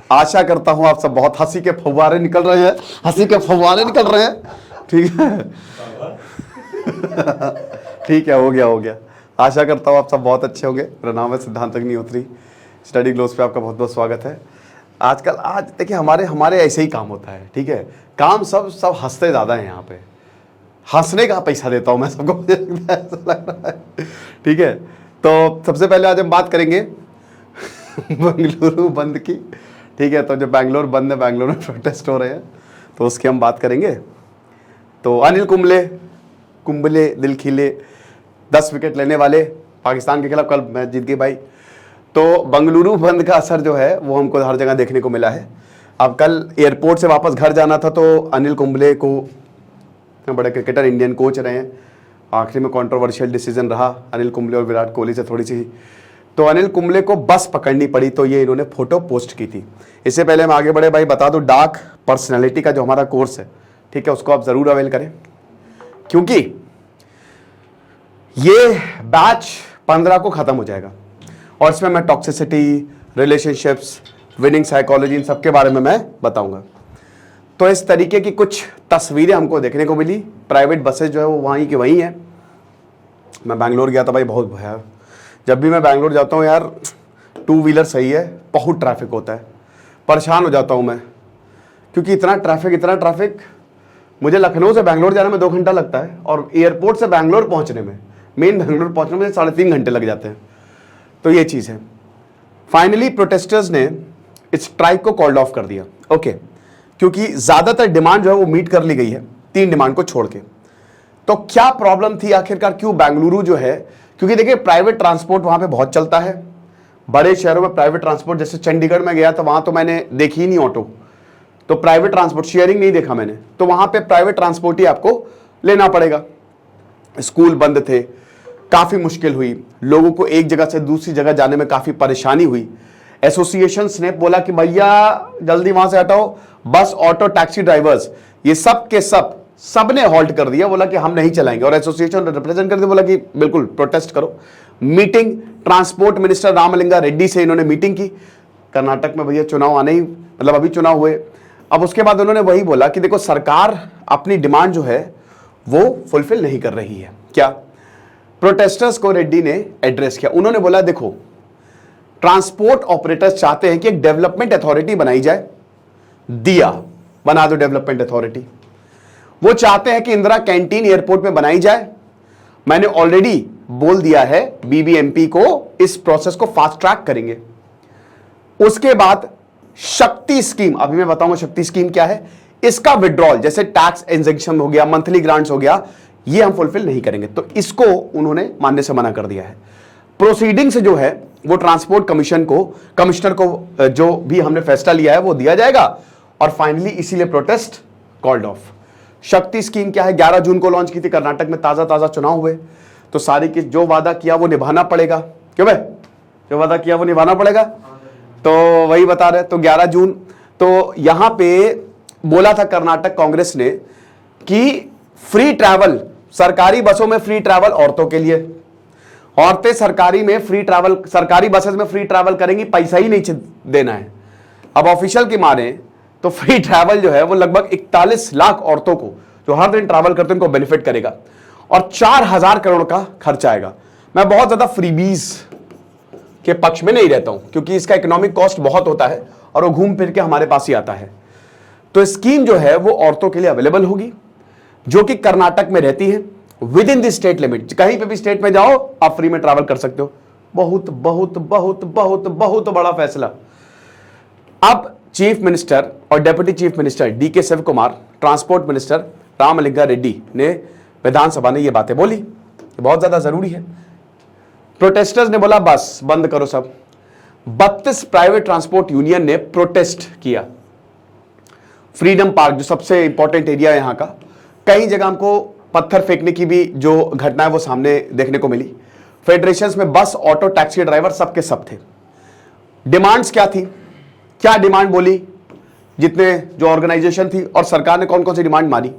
आशा करता हूं आप सब बहुत हंसी के फव्वारे निकल रहे हैं, हंसी के फव्वारे निकल रहे हैं। ठीक है ठीक है, हो गया। आशा करता हूं आप सब बहुत अच्छे होंगे। मेरा नाम है सिद्धांत अग्निहोत्री, स्टडी ग्लोस पे आपका बहुत बहुत स्वागत है। आजकल आज देखिए हमारे ऐसे ही काम होता है। ठीक है, काम सब हंसते ज़्यादा है। यहाँ पे हंसने का पैसा देता हूँ मैं सबको, मुझे ऐसा लग रहा है। ठीक है, तो सबसे पहले आज हम बात करेंगे बेंगलुरु बंद की। ठीक है, तो जो बैंगलोर बंद है, बैंगलोर में प्रोटेस्ट हो रहे हैं, तो उसकी हम बात करेंगे। तो अनिल कुंबले दिल खिले 10 विकेट लेने वाले पाकिस्तान के खिलाफ, कल मैच जीत गए भाई। तो बेंगलुरु बंद का असर जो है वो हमको हर जगह देखने को मिला है। अब कल एयरपोर्ट से वापस घर जाना था, तो अनिल कुंबले को, बड़े क्रिकेटर, इंडियन कोच रहे हैं, आखिरी में कंट्रोवर्शियल डिसीजन रहा अनिल कुंबले और विराट कोहली से थोड़ी सी, तो अनिल कुंबले को बस पकड़नी पड़ी। तो ये इन्होंने फोटो पोस्ट की थी। इससे पहले हम आगे बढ़े भाई, बता दूं डार्क पर्सनैलिटी का जो हमारा कोर्स है, ठीक है, उसको आप जरूर अवेल करें, क्योंकि ये बैच 15 को खत्म हो जाएगा और इसमें मैं टॉक्सिसिटी, रिलेशनशिप्स, विनिंग साइकोलॉजी, इन सब के बारे में मैं बताऊंगा। तो इस तरीके की कुछ तस्वीरें हमको देखने को मिली। प्राइवेट बसेस जो है वो वहीं की वहीं है। मैं बैंगलोर गया था भाई, बहुत भया। जब भी मैं बैंगलोर जाता हूँ यार, 2 व्हीलर सही है, बहुत ट्रैफिक होता है, परेशान हो जाता हूँ मैं, क्योंकि इतना ट्रैफिक। मुझे लखनऊ से बैंगलोर जाने में 2 घंटा लगता है और एयरपोर्ट से बैंगलोर पहुँचने में, मेन बैंगलोर पहुँचने में 3.5 घंटे लग जाते हैं। तो ये चीज़ है। फाइनली प्रोटेस्टर्स ने इस स्ट्राइक को कॉल्ड ऑफ कर दिया, ओके, क्योंकि ज़्यादातर डिमांड जो है वो मीट कर ली गई है, 3 डिमांड को छोड़ के। तो क्या प्रॉब्लम थी आखिरकार, क्यों बेंगलुरु जो है, क्योंकि देखिए प्राइवेट ट्रांसपोर्ट वहाँ पे बहुत चलता है। बड़े शहरों में प्राइवेट ट्रांसपोर्ट, जैसे चंडीगढ़ में गया तो वहाँ तो मैंने देखी ही नहीं ऑटो, तो प्राइवेट ट्रांसपोर्ट शेयरिंग नहीं देखा मैंने, तो वहाँ पे प्राइवेट ट्रांसपोर्ट ही आपको लेना पड़ेगा। स्कूल बंद थे, काफ़ी मुश्किल हुई, लोगों को एक जगह से दूसरी जगह जाने में काफ़ी परेशानी हुई। एसोसिएशंस ने बोला कि भैया जल्दी वहाँ से हटाओ, बस, ऑटो, टैक्सी ड्राइवर्स, ये सब के सब ने हॉल्ट कर दिया, बोला कि हम नहीं चलाएंगे। और एसोसिएशन रिप्रेजेंट करके बोला कि बिल्कुल प्रोटेस्ट करो। Meeting transport minister Ramalinga Reddy से इन्होंने मीटिंग की। कर्नाटक में भैया चुनाव आने ही, मतलब अभी चुनाव हुए। अब उसके बाद उन्होंने वही बोला कि देखो सरकार अपनी डिमांड जो है वो फुलफिल नहीं कर रही है। क्या? प्रोटेस्टर्स को रेड्डी ने एड्रेस किया। उन्होंने बोला देखो, ट्रांसपोर्ट ऑपरेटर्स चाहते हैं कि एक डेवलपमेंट अथॉरिटी बनाई जाए, दिया बना दो डेवलपमेंट अथॉरिटी। वो चाहते हैं कि इंदिरा कैंटीन एयरपोर्ट में बनाई जाए। मैंने ऑलरेडी बोल दिया है बीबीएमपी को, इस प्रोसेस को फास्ट ट्रैक करेंगे। उसके बाद शक्ति स्कीम, अभी मैं बताऊंगा शक्ति स्कीम क्या है, इसका विड्रॉल, जैसे टैक्स एग्जेम्पशन हो गया, मंथली ग्रांट्स हो गया, ये हम फुलफिल नहीं करेंगे। तो इसको उन्होंने मानने से मना कर दिया है। प्रोसीडिंग्स जो है वो ट्रांसपोर्ट कमिश्नर को जो भी हमने फैसला लिया है वो दिया जाएगा। और फाइनली इसीलिए प्रोटेस्ट कॉल्ड ऑफ। शक्ति स्कीम क्या है, 11 जून को लॉन्च की थी। कर्नाटक में ताजा चुनाव हुए, तो सारी की जो वादा किया वो निभाना पड़ेगा। क्यों भाई, जो वादा किया वो निभाना पड़ेगा, तो वही बता रहे। तो 11 जून, तो यहां पे बोला था कर्नाटक कांग्रेस ने कि फ्री ट्रैवल, सरकारी बसों में फ्री ट्रैवल औरतों के लिए, औरतें सरकारी बसेस में फ्री ट्रैवल करेंगी, पैसा ही नहीं देना है। अब ऑफिशियल की माने तो फ्री ट्रैवल जो है वो लगभग 41 लाख औरतों को जो हर दिन ट्रैवल करते हैं उनको बेनिफिट करेगा और 4,000 करोड़ का खर्च आएगा। मैं बहुत ज्यादा फ्रीबीज के पक्ष में नहीं रहता हूं, क्योंकि इसका इकोनॉमिक कॉस्ट बहुत होता है और वो घूम फिर के हमारे पास ही आता है। तो स्कीम जो है वो औरतों के लिए अवेलेबल होगी, जो कि कर्नाटक में रहती है, with in the state limit. कहीं पे भी स्टेट में जाओ आप फ्री में ट्रैवल कर सकते हो। बहुत बहुत बहुत बहुत बहुत बड़ा फैसला। अब चीफ मिनिस्टर और deputy chief minister DK Shivakumar, transport minister Ramalinga Reddy ने विधानसभा में ये बातें बोली, बहुत ज्यादा जरूरी है। प्रोटेस्टर्स ने बोला बस बंद करो सब। 32 प्राइवेट ट्रांसपोर्ट यूनियन ने प्रोटेस्ट किया। फ्रीडम पार्क जो सबसे इंपॉर्टेंट एरिया है यहां का, कई जगह हमको पत्थर फेंकने की भी जो घटना है वो सामने देखने को मिली। फेडरेशंस में बस, ऑटो, टैक्सी ड्राइवर सबके सब थे। डिमांड्स क्या थी, क्या डिमांड बोली जितने जो ऑर्गेनाइजेशन थी, और सरकार ने कौन कौन सी डिमांड मानी?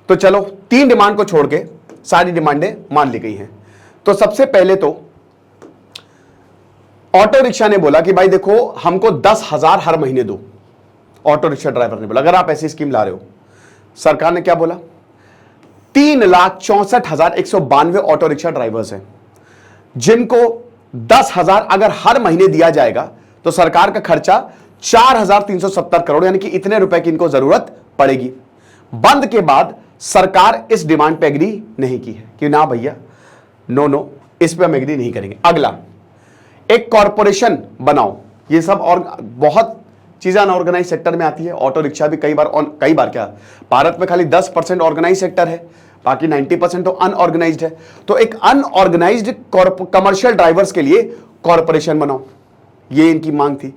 तो चलो 3 डिमांड को छोड़ के सारी डिमांडें मान ली गई हैं। तो सबसे पहले तो ऑटो रिक्शा ने बोला कि भाई देखो हमको 10,000 हर महीने दो। ऑटो रिक्शा ड्राइवर ने बोला अगर आप ऐसी स्कीम ला रहे हो। सरकार ने क्या बोला, 3,64,192 ऑटो रिक्शा ड्राइवर्स हैं जिनको 10,000 अगर हर महीने दिया जाएगा तो सरकार का खर्चा 4,370 करोड़ यानी कि इतने रुपए की इनको जरूरत पड़ेगी। बंद के बाद सरकार इस डिमांड पे एग्री नहीं की है कि ना भैया नो इस पे हम एग्री नहीं करेंगे। अगला, एक कॉरपोरेशन बनाओ। ये सब और बहुत चीजें अनऑर्गेनाइज सेक्टर में आती है। ऑटो रिक्शा भी कई बार क्या भारत में खाली 10% ऑर्गेनाइज सेक्टर है, बाकी 90% तो अनऑर्गेनाइज्ड है। तो एक अनऑर्गेनाइज्ड कमर्शियल ड्राइवर्स के लिए कॉरपोरेशन बनाओ, ये इनकी मांग थी।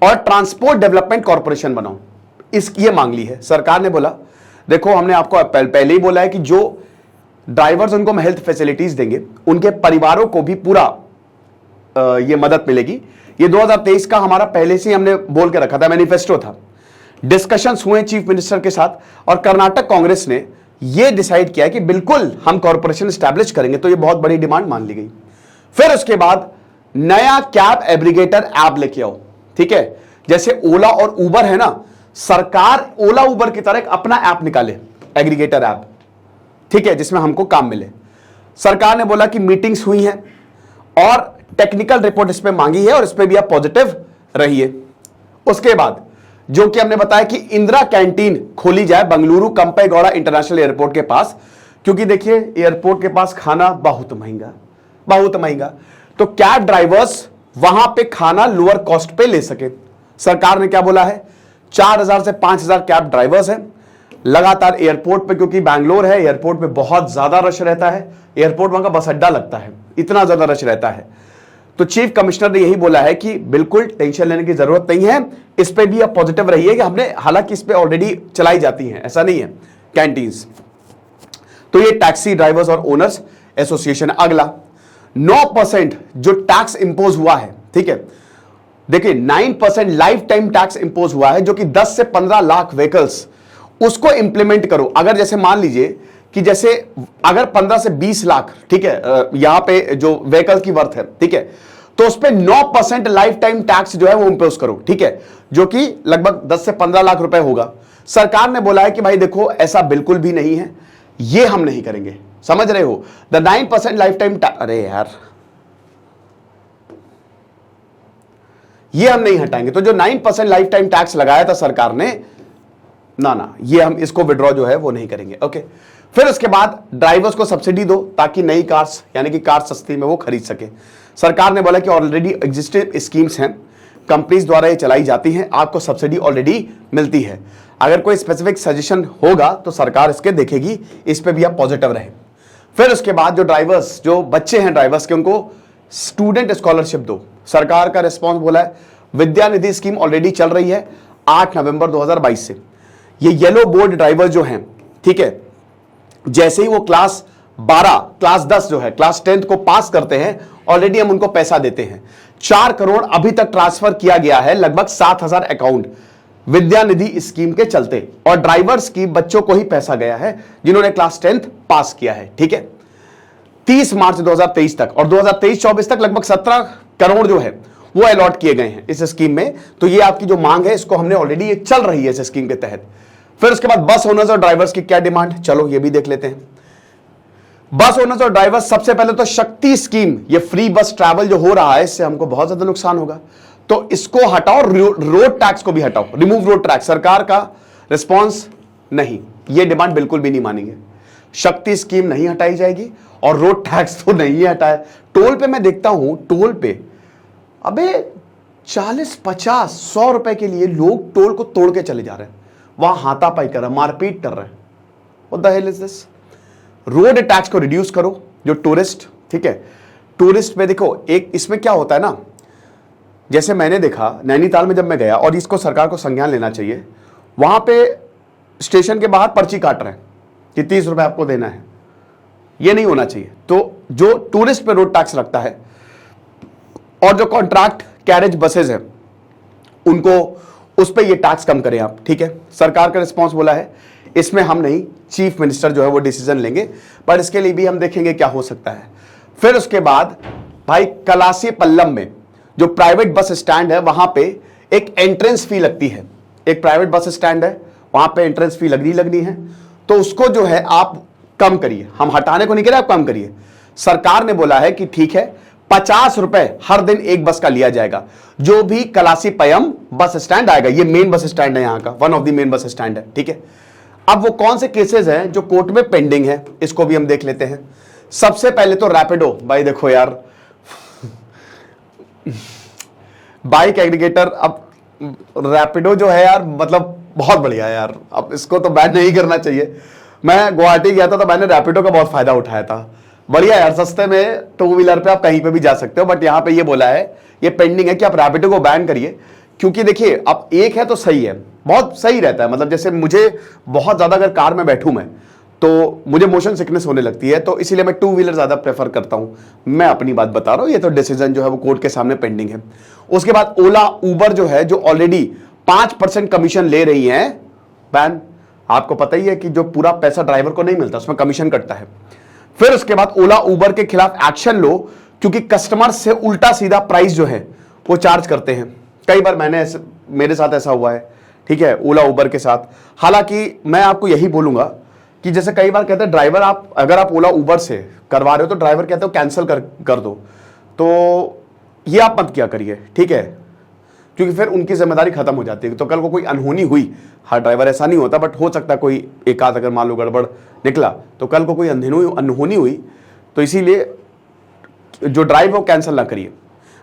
और ट्रांसपोर्ट डेवलपमेंट कॉरपोरेशन बनाओ, ये मांग ली है। सरकार ने बोला देखो हमने आपको पहले ही बोला है कि जो ड्राइवर्स उनको हम हेल्थ फैसिलिटीज देंगे उनके परिवारों को भी पूरा ये मदद मिलेगी। ये 2023 का हमारा पहले से हमने बोल के रखा था, मैनिफेस्टो था। डिस्कशंस हुए चीफ मिनिस्टर के साथ और कर्नाटक कांग्रेस ने ये डिसाइड किया कि बिल्कुल हम कॉर्पोरेशन स्टैब्लिश करेंगे। तो ये बहुत बड़ी डिमांड मान ली गई। फिर उसके बाद नया कैब एग्रीगेटर ऐप लेके आओ, ठीक है। जैसे ओला और उबर है ना, सरकार ओला उबर की तरह एक अपना ऐप निकाले, एग्रीगेटर ऐप, ठीक है, जिसमें हमको काम मिले। सरकार ने बोला कि मीटिंग्स हुई हैं और टेक्निकल रिपोर्ट इस पे मांगी है और इस पे भी आप पॉजिटिव रहिए। उसके बाद जो कि हमने बताया कि इंदिरा कैंटीन खोली जाए बंगलुरु कंपेगौड़ा इंटरनेशनल एयरपोर्ट के पास, क्योंकि देखिए एयरपोर्ट के पास खाना बहुत महंगा, तो कैब ड्राइवर्स वहां पे खाना लोअर कॉस्ट पे ले सके। सरकार ने क्या बोला है, 4,000 से 5,000 कैब ड्राइवर्स हैं लगातार एयरपोर्ट पे, क्योंकि बैंगलोर है, एयरपोर्ट पे बहुत ज्यादा रश रहता है। एयरपोर्ट वहां का बस अड्डा लगता है, इतना ज्यादा रश रहता है। तो चीफ कमिश्नर ने यही बोला है कि बिल्कुल टेंशन लेने की जरूरत नहीं है, इस पे भी आप पॉजिटिव रहिए कि हमने हालांकि इस पे ऑलरेडी चलाई जाती हैं, ऐसा नहीं है कैंटीन्स। तो ये टैक्सी ड्राइवर्स और ओनर्स एसोसिएशन। अगला 9% जो टैक्स इंपोज हुआ है, ठीक है, देखिए 9% लाइफ टाइम टैक्स इंपोज हुआ है जो कि 10 से 15 लाख व्हीकल्स, उसको इंप्लीमेंट करो। अगर जैसे मान लीजिए कि जैसे अगर 15 से 20 लाख, ठीक है, यहां पे जो व्हीकल की वर्थ है, ठीक है, तो उस पे 9% लाइफ टाइम टैक्स जो है वो इंपोज करो, ठीक है, जो कि लगभग 10 से 15 लाख रुपए होगा। सरकार ने बोला है कि भाई देखो ऐसा बिल्कुल भी नहीं है, ये हम नहीं करेंगे, समझ रहे हो। द 9% लाइफ टाइम, अरे यार ये हम नहीं हटाएंगे। तो जो 9% लाइफ टाइम टैक्स लगाया था सरकार ने, ना ये हम इसको विड्रॉ जो है वो नहीं करेंगे। ओके, फिर उसके बाद ड्राइवर्स को सब्सिडी दो ताकि नई कार्स यानी कि कार सस्ती में वो खरीद सके। सरकार ने बोला कि ऑलरेडी एग्जिस्टिंग स्कीम्स हैं, कंपनीज द्वारा ये चलाई जाती हैं, आपको सब्सिडी ऑलरेडी मिलती है। अगर कोई स्पेसिफिक सजेशन होगा तो सरकार इसके देखेगी, इस पे भी आप पॉजिटिव रहे। फिर उसके बाद जो ड्राइवर्स, जो बच्चे हैं ड्राइवर्स के, उनको स्टूडेंट स्कॉलरशिप दो। सरकार का रिस्पॉन्स बोला है, विद्या निधि स्कीम ऑलरेडी चल रही है 8 नवंबर 2022 से। ये येलो बोर्ड ड्राइवर जो हैं, ठीक है, जैसे ही वो क्लास 12, क्लास 10 जो है, क्लास 10 को पास करते हैं, ऑलरेडी हम उनको पैसा देते हैं। 4 करोड़ अभी तक ट्रांसफर किया गया है, लगभग 7,000 अकाउंट विद्या निधि स्कीम के चलते। और ड्राइवर्स की बच्चों को ही पैसा गया है जिन्होंने क्लास 10 पास किया है, ठीक है, 30 मार्च 2023 तक। और 2023-24 तक लगभग 17 करोड़ जो है वो अलॉट किए गए हैं इस स्कीम में। तो ये आपकी जो मांग है, इसको हमने ऑलरेडी, ये चल रही है इस स्कीम के तहत। फिर उसके बाद बस ओनर्स और ड्राइवर्स की क्या डिमांड, चलो ये भी देख लेते हैं। बस ओनर्स और ड्राइवर्स, सबसे पहले तो शक्ति स्कीम, ये फ्री बस ट्रैवल जो हो रहा है, इससे हमको बहुत ज्यादा नुकसान होगा, तो इसको हटाओ। रोड टैक्स को भी हटाओ, रिमूव रोड टैक्स। सरकार का रिस्पॉन्स नहीं, ये डिमांड बिल्कुल भी नहीं मानेंगे। शक्ति स्कीम नहीं हटाई जाएगी और रोड टैक्स तो नहीं हटाया। टोल पे मैं देखता हूं, टोल पे अबे 40, 50, 100 रुपए के लिए लोग टोल को तोड़ के चले जा रहे हैं, वहां हाथापाई कर रहे हैं, मारपीट कर रहे हैं। What the hell is this. Road tax को रिड्यूस करो। जो टूरिस्ट, ठीक है, टूरिस्ट पे देखो, एक इसमें क्या होता है ना, जैसे मैंने देखा नैनीताल में जब मैं गया, और इसको सरकार को संज्ञान लेना चाहिए, वहां पे स्टेशन के बाहर पर्ची काट रहे हैं कि 30 रुपए आपको देना है। ये नहीं होना चाहिए। तो जो टूरिस्ट पे रोड टैक्स लगता है और जो कॉन्ट्रैक्ट कैरेज बसेज हैं उनको, उस पे ये टैक्स कम करें आप, ठीक है। सरकार का रिस्पांस बोला है, इसमें हम नहीं, चीफ मिनिस्टर जो है वो डिसीजन लेंगे, पर इसके लिए भी हम देखेंगे क्या हो सकता है। फिर उसके बाद भाई कलासी पल्लम में जो प्राइवेट बस स्टैंड है वहां पे एक एंट्रेंस फी लगती है। एक प्राइवेट बस स्टैंड है, वहां पे एंट्रेंस फी लगनी है, तो उसको जो है आप कम करिए। हम हटाने को नहीं कह रहे, आप कम करिए। सरकार ने बोला है कि ठीक है 50 रुपए हर दिन एक बस का लिया जाएगा, जो भी कलासीपयम बस स्टैंड आएगा। ये मेन बस स्टैंड है यहां का, one of the main bus stand है, ठीक है। अब वो कौन से केसेस हैं जो कोर्ट में पेंडिंग है, इसको भी हम देख लेते हैं। सबसे पहले तो रैपिडो, भाई देखो यार बाइक एग्रीगेटर, अब रैपिडो जो है यार मतलब बहुत बढ़िया है यार, अब इसको तो बैन नहीं करना चाहिए। मैं गुवाहाटी गया था तो मैंने रैपिडो का बहुत फायदा उठाया था। बढ़िया यार, सस्ते में टू व्हीलर पे आप कहीं पे भी जा सकते हो, बट यहां पे ये बोला है, ये पेंडिंग है कि आप रैपिडो को बैन करिए। क्योंकि देखिए अब एक है तो सही है, बहुत सही रहता है। मतलब जैसे मुझे बहुत ज्यादा अगर कार में बैठूं मैं तो मुझे मोशन सिकनेस होने लगती है, तो इसीलिए मैं टू व्हीलर ज्यादा प्रेफर करता हूं। मैं अपनी बात बता रहा हूं, ये तो डिसीजन जो है वो कोर्ट के सामने पेंडिंग है। उसके बाद ओला उबर जो है, जो ऑलरेडी 5% कमीशन ले रही है, बैन। आपको पता ही है कि जो पूरा पैसा ड्राइवर को नहीं मिलता, उसमें कमीशन कटता है। फिर उसके बाद ओला उबर के खिलाफ एक्शन लो, क्योंकि कस्टमर से उल्टा सीधा प्राइस जो है वो चार्ज करते हैं। कई बार मेरे साथ ऐसा हुआ है, ठीक है, ओला उबर के साथ। हालांकि मैं आपको यही बोलूंगा कि जैसे कई बार कहते हैं ड्राइवर, आप अगर आप ओला उबर से करवा रहे हो तो ड्राइवर कहते हो कैंसिल कर दो, तो ये आप मत किया करिए, ठीक है, क्योंकि फिर उनकी जिम्मेदारी खत्म हो जाती है। तो कल को कोई अनहोनी हुई, हर ड्राइवर ऐसा नहीं होता, बट हो सकता है कोई एक आध अगर मान लो गड़बड़ निकला, तो कल को कोई अनहोनी हुई, तो इसीलिए जो ड्राइव हो कैंसिल ना करिए।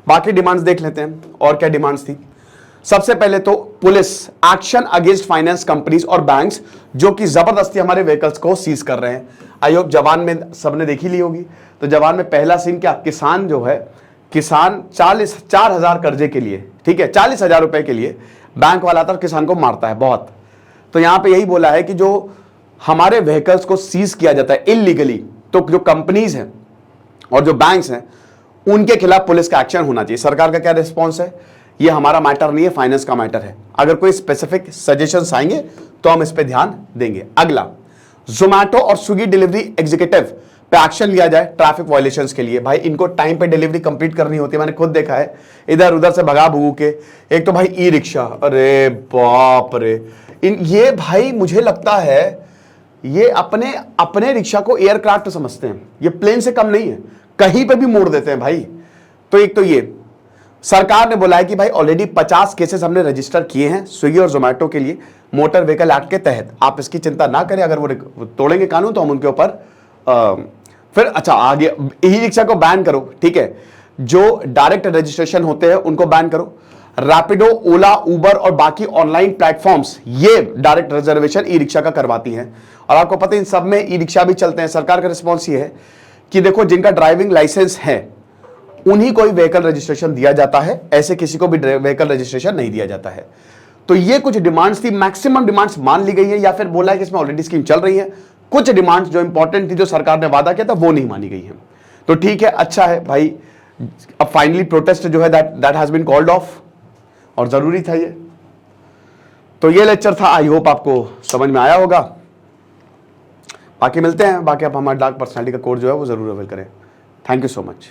बाकी डिमांड्स देख लेते हैं, और क्या डिमांड्स थी। सबसे पहले तो police action against finance companies और बैंक्स जो कि जबरदस्ती हमारे व्हीकल्स को सीज कर रहे हैं। आई होप जवान में सबने देखी ली होगी। तो जवान में पहला सीन क्या, किसान जो है, किसान 4,000 कर्जे के लिए, ठीक है, 40,000 रुपए के लिए बैंक वाला आता है, किसान को मारता है बहुत। तो यहां पे यही बोला है कि जो हमारे व्हीकल्स को सीज किया जाता है इलीगली, तो जो कंपनीज हैं और जो बैंक्स हैं उनके खिलाफ पुलिस का एक्शन होना चाहिए। सरकार का क्या रिस्पॉन्स है, ये हमारा मैटर नहीं है, फाइनेंस का मैटर है। अगर कोई स्पेसिफिक सजेशंस आएंगे तो हम इस पे ध्यान देंगे। अगला, जोमैटो और स्विगी डिलीवरी एग्जीक्यूटिव पे एक्शन लिया जाए ट्रैफिक वायलेशंस के लिए। भाई इनको टाइम पे डिलीवरी कंप्लीट करनी होती है, मैंने खुद देखा है, इधर उधर से भगा भगू के। एक तो भाई ई रिक्शा, अरे बाप रे, ये भाई मुझे लगता है ये अपने रिक्शा को एयरक्राफ्ट समझते हैं, ये प्लेन से कम नहीं है, कहीं पे भी मोड़ देते हैं भाई। तो एक तो ये सरकार ने बोला है कि भाई ऑलरेडी 50 केसेस हमने रजिस्टर किए हैं स्विगी और जोमैटो के लिए मोटर व्हीकल एक्ट के तहत। आप इसकी चिंता ना करें, अगर वो तोड़ेंगे कानून तो हम उनके ऊपर फिर अच्छा आगे ई रिक्शा को बैन करो, ठीक है, जो डायरेक्ट रजिस्ट्रेशन होते हैं उनको बैन करो। रैपिडो, ओला, उबर और बाकी ऑनलाइन प्लेटफॉर्म्स ये डायरेक्ट रिजर्वेशन ई रिक्शा का करवाती हैं। और आपको पता है इन सब में ई रिक्शा भी चलते हैं। सरकार का रिस्पॉन्स ये है कि देखो जिनका ड्राइविंग लाइसेंस है उन्हीं को ही व्हीकल रजिस्ट्रेशन दिया जाता है, ऐसे किसी को भी व्हीकल रजिस्ट्रेशन नहीं दिया जाता है। तो ये कुछ डिमांड्स थी, मैक्सिमम डिमांड्स मान ली गई है या फिर बोला है कि इसमें ऑलरेडी स्कीम चल रही है। कुछ डिमांड्स जो इंपॉर्टेंट थी, जो सरकार ने वादा किया था, वो नहीं मानी गई है। तो ठीक है, अच्छा है भाई, अब फाइनली प्रोटेस्ट जो है that has been called off, और जरूरी था ये। तो ये लेक्चर था, आई होप आपको समझ में आया होगा। बाकी मिलते हैं, बाकी आप हमारे डार्क पर्सनालिटी का कोर्स जो है वो जरूर अवेल करें। Thank you so much.